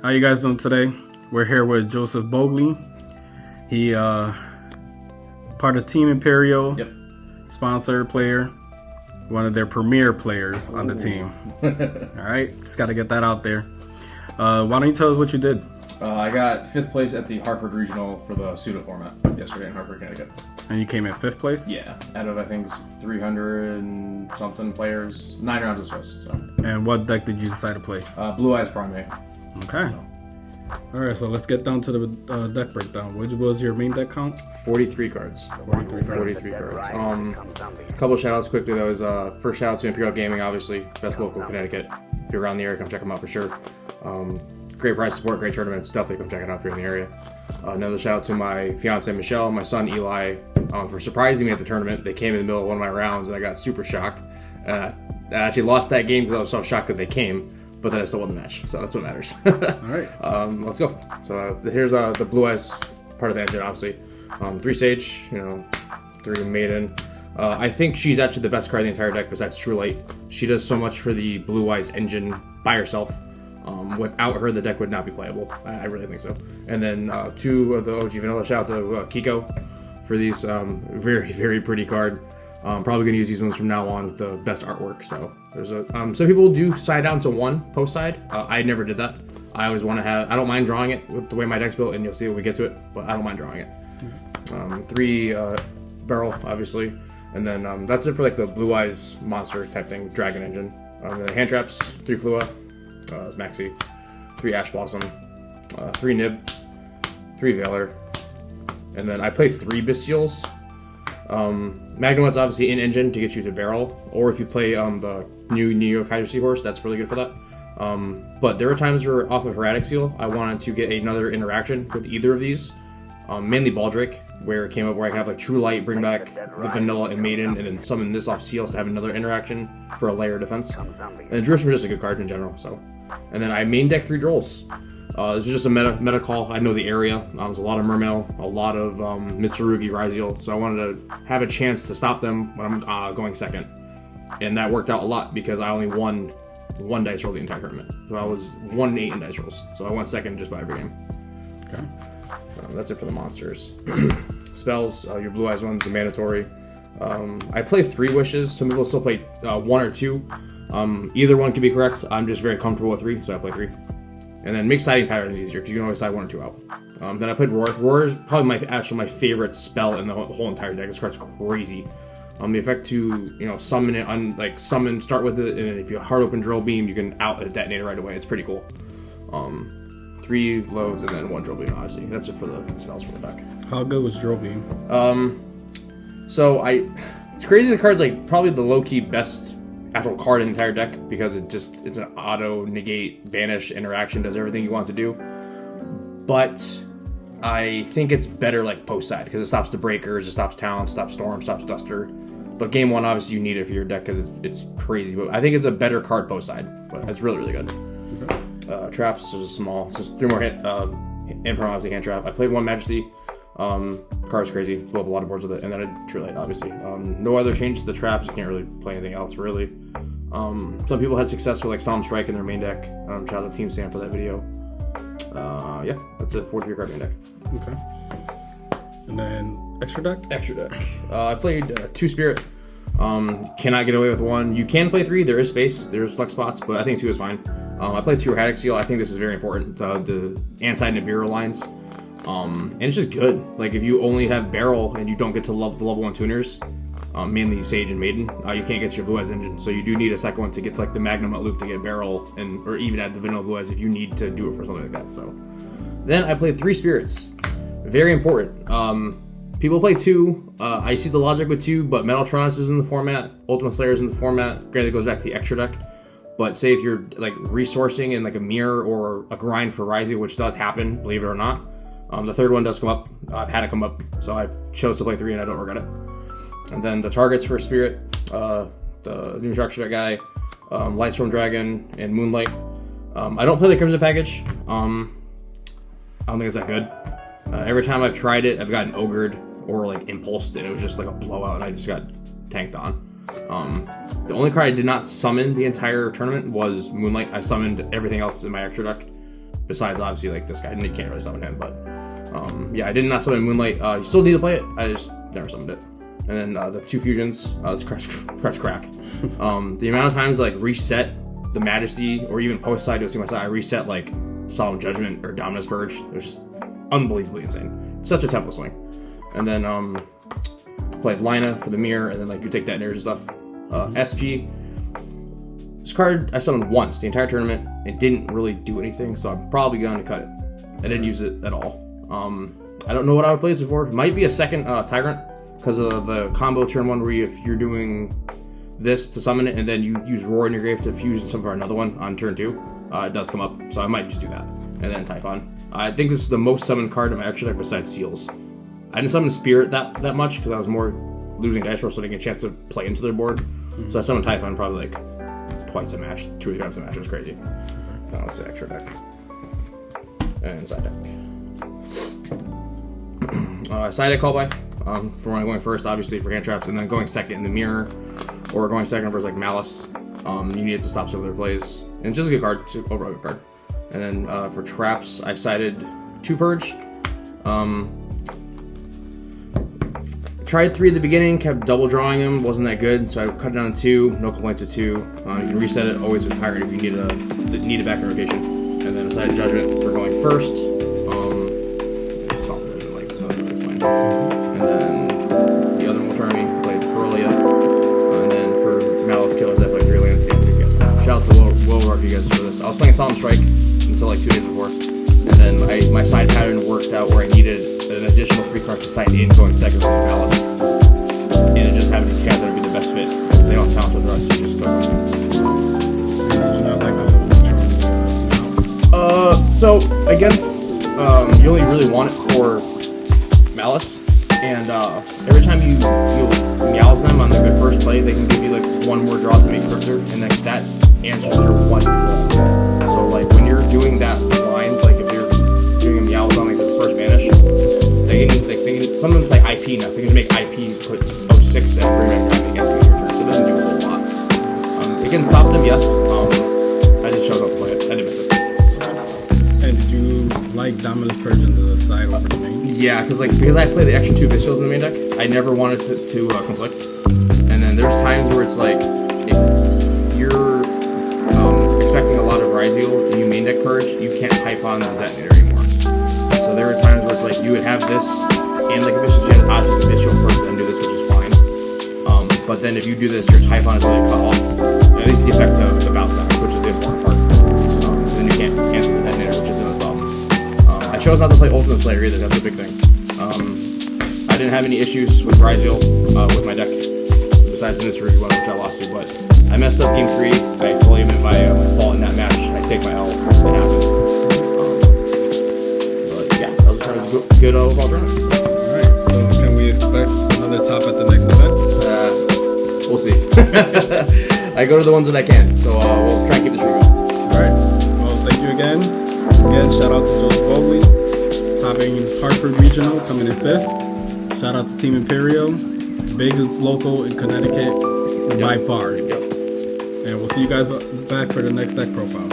How you guys doing today? We're here with Joseph Bogli. He part of Team Imperial. Yep. Sponsor player. One of their premier players on the team. All right, just got to get that out there. Why don't you tell us what you did? I got 5th place at the Hartford Regional for the pseudo format yesterday in Hartford, Connecticut. And you came in 5th place? Yeah, out of I think 300 and something players, 9 rounds of Swiss. So. And what deck did you decide to play? Blue Eyes Primite. Okay. All right, so let's get down to the deck breakdown. What was your main deck count? 43 cards. 43 cards. A couple shout outs quickly though is first shout out to Imperial Gaming, obviously best local Connecticut. If you're around the area, come check them out for sure. Great price support, great tournaments. Definitely come check it out if you're in the area. Another shout out to my fiance Michelle, my son Eli, for surprising me at the tournament. They came in the middle of one of my rounds and I got super shocked. I actually lost that game because I was so shocked that they came, but then I still won the match, so that's what matters. All right. Let's go. So here's the Blue Eyes part of the engine, obviously. 3 Sage, 3 Maiden. I think she's actually the best card in the entire deck besides True Light. She does so much for the Blue Eyes engine by herself. Without her, the deck would not be playable. I really think so. And then 2 of the OG Vanilla. Shout out to Kiko for these very, very pretty card. Probably going to use these ones from now on with the best artwork. So there's some people do side down to 1 post side. I never did that. I always want to have. I don't mind drawing it with the way my deck's built, and you'll see when we get to it. But I don't mind drawing it. 3 barrel, obviously, and then that's it for like the Blue Eyes monster type thing, Dragon Engine. The hand traps, 3 Flua, Maxi, 3 Ash Blossom, 3 Nib, 3 Valor, and then I play 3 Bestials. Magnemite's obviously in engine to get you to barrel, or if you play the new Neo Kaiser Seahorse, that's really good for that. But there are times where off of Hermetic Seal, I wanted to get another interaction with either of these, mainly Baldrake, where it came up where I can have like True Light, bring back the Vanilla and Maiden, and then summon this off Seals to have another interaction for a layer of defense. And Jerusalem is just a good card in general, so. And then I main deck 3 Drolls. This is just a meta call. I know the area. There's a lot of Mermail, a lot of Mitsurugi, Ryziel, so I wanted to have a chance to stop them when I'm going second. And that worked out a lot because I only won 1 dice roll the entire tournament. So I was 1-8 in dice rolls. So I went second just by every game. Okay. That's it for the monsters. Spells, your Blue Eyes ones, the mandatory. I play 3 Wishes. Some people still play 1 or 2. Either one can be correct. I'm just very comfortable with 3, so I play 3. And then mixed siding pattern is easier because you can always side 1 or 2 out. Then I played Roar. Roar is probably my favorite spell in the whole entire deck. This card's crazy. The effect to summon it, start with it, and if you hard open Drill Beam, you can out detonate it right away. It's pretty cool. 3 loads and then 1 Drill Beam. Obviously, that's it for the spells for the deck. How good was Drill Beam? It's crazy. The card's like probably the low key best actual card in the entire deck because it's an auto negate banish interaction, does everything you want to do. But I think it's better like post side because it stops the breakers, it stops Talon, stops Storm, stops Duster. But game 1 obviously you need it for your deck because it's crazy. But I think it's a better card post side. But it's really good. Okay. Traps is small, just 3 more hit. Imperm obviously hand trap. I played 1 Majesty. Card's crazy. Blew up a lot of boards with it, and then a True Light, obviously. No other change to the traps. You can't really play anything else, really. Some people had success with like Solemn Strike in their main deck. Shout out to Team Sam for that video. Yeah, that's it. 43 card main deck. Okay. And then extra deck. I played 2 Spirit. Cannot get away with 1. You can play 3. There is space. There's flex spots, but I think 2 is fine. I played 2 Hermetic Seal. I think this is very important. The anti-Nibiru lines. And it's just good. Like if you only have barrel and you don't get to love the level 1 tuners, mainly Sage and Maiden, you can't get to your Blue Eyes engine. So you do need a second one to get to like the Magnum loop to get barrel or even add the vanilla Blue Eyes if you need to do it for something like that. So then I played 3 Spirits. Very important. People play 2. I see the logic with 2, but Metaltronus is in the format. Ultimate Slayer is in the format. Granted, it goes back to the extra deck. But say if you're like resourcing in like a mirror or a grind for Ryziel, which does happen, believe it or not. The 3rd one does come up. I've had it come up, so I chose to play 3 and I don't regret it. And then the targets for Spirit, the new structure guy, Lightstorm Dragon, and Moonlight. I don't play the Crimson package. I don't think it's that good. Every time I've tried it, I've gotten ogred or like impulsed, and it was just like a blowout, and I just got tanked on. The only card I did not summon the entire tournament was Moonlight. I summoned everything else in my extra deck. Besides, obviously, like this guy, you can't really summon him. But yeah, I did not summon Moonlight. You still need to play it. I just never summoned it. And then the 2 fusions, it's Crush Crack. The amount of times like reset the Majesty or even post side to see my side, I reset like Solemn Judgment or Dominus Purge. It was just unbelievably insane. Such a tempo swing. And then played Lina for the mirror, and then like you take detonator stuff. SP. This card I summoned once the entire tournament. It didn't really do anything, so I'm probably going to cut it. I didn't use it at all. I don't know what I would place it for. It might be a second Tyrant because of the combo turn 1 where if you're doing this to summon it and then you use Roar in your grave to fuse some for another one on turn 2, it does come up. So I might just do that and then Typhon. I think this is the most summoned card in my extra deck besides Seals. I didn't summon Spirit that much because I was more losing dice roll, so I didn't get a chance to play into their board. So I summoned Typhon probably like twice a match, 2 or 3 times a match. It was crazy. Now let's say extra deck and side deck. Side deck call by for when I'm going first, obviously for hand traps, and then going second in the mirror, or going second versus like Malice. You need it to stop some of their plays, and it's just a good card, overall good card. And then for traps, I sided 2 Purge. Tried 3 at the beginning, kept double drawing them, wasn't that good, so I cut it down to 2. No complaints with 2. You can reset it always with Tyrant if you need a backup rotation. And then Sided Judgment for going first. Solemn Judgment, like explained. And then the other one will turn me, played Pearlia. And then for Malice Killers, I played 3 lands. Shout out to Will Rock, you guys, for this. I was playing Solemn Strike until like 2 days before. And then my side pattern worked out where I needed an additional 3 cards to side in going second for Malice. And it just happened to be that would be the best fit. They don't count with the rest, you just go. So against you only really want it for Malice, and every time you meows them on their first play, they can give you like 1 more draw to make Cryptor, and then that answers their 1 draw. So like when you're doing that line, like if you're doing a meows on like the first banish, they can some of them play IP now, so they can make IP put 06 and bring back time against me in your turn. So it doesn't do a whole lot. It can stop them, yes. I just showed up to play it. I didn't miss it. And did you like Dominus Purge in the side over the main? Yeah, because I play the extra 2 Visuals in the main deck, I never wanted to conflict. And then there's times where it's like if you're expecting a lot of Ryziel and you main deck Purge, you can't hype on the detonator anymore. So there were times where it's like you would have this and like a Visual Gen, obviously the Visual first and then do this, which is fine. But then if you do this, your Typhon is really cut off. At least the effect of the bounce back, which is the important part. Then you can't cancel the detonator, which is another problem. I chose not to play Ultimate Slayer either, that's a big thing. I didn't have any issues with Ryziel with my deck, besides in this Ruby one, which I lost to, but I messed up game 3. I totally admit my fault in that match. I take my L, it happens. But yeah, that was kind of a good overall tournament. Alright, so can we expect another top at the next event? We'll see. I go to the ones that I can, so we'll try and keep the streak going. Alright, well thank you again. Again, shout out to Joseph Bogli, topping Hartford Regional, coming in 5th. Shout out to Team Imperial, biggest local in Connecticut by far. And we'll see you guys back for the next deck profile.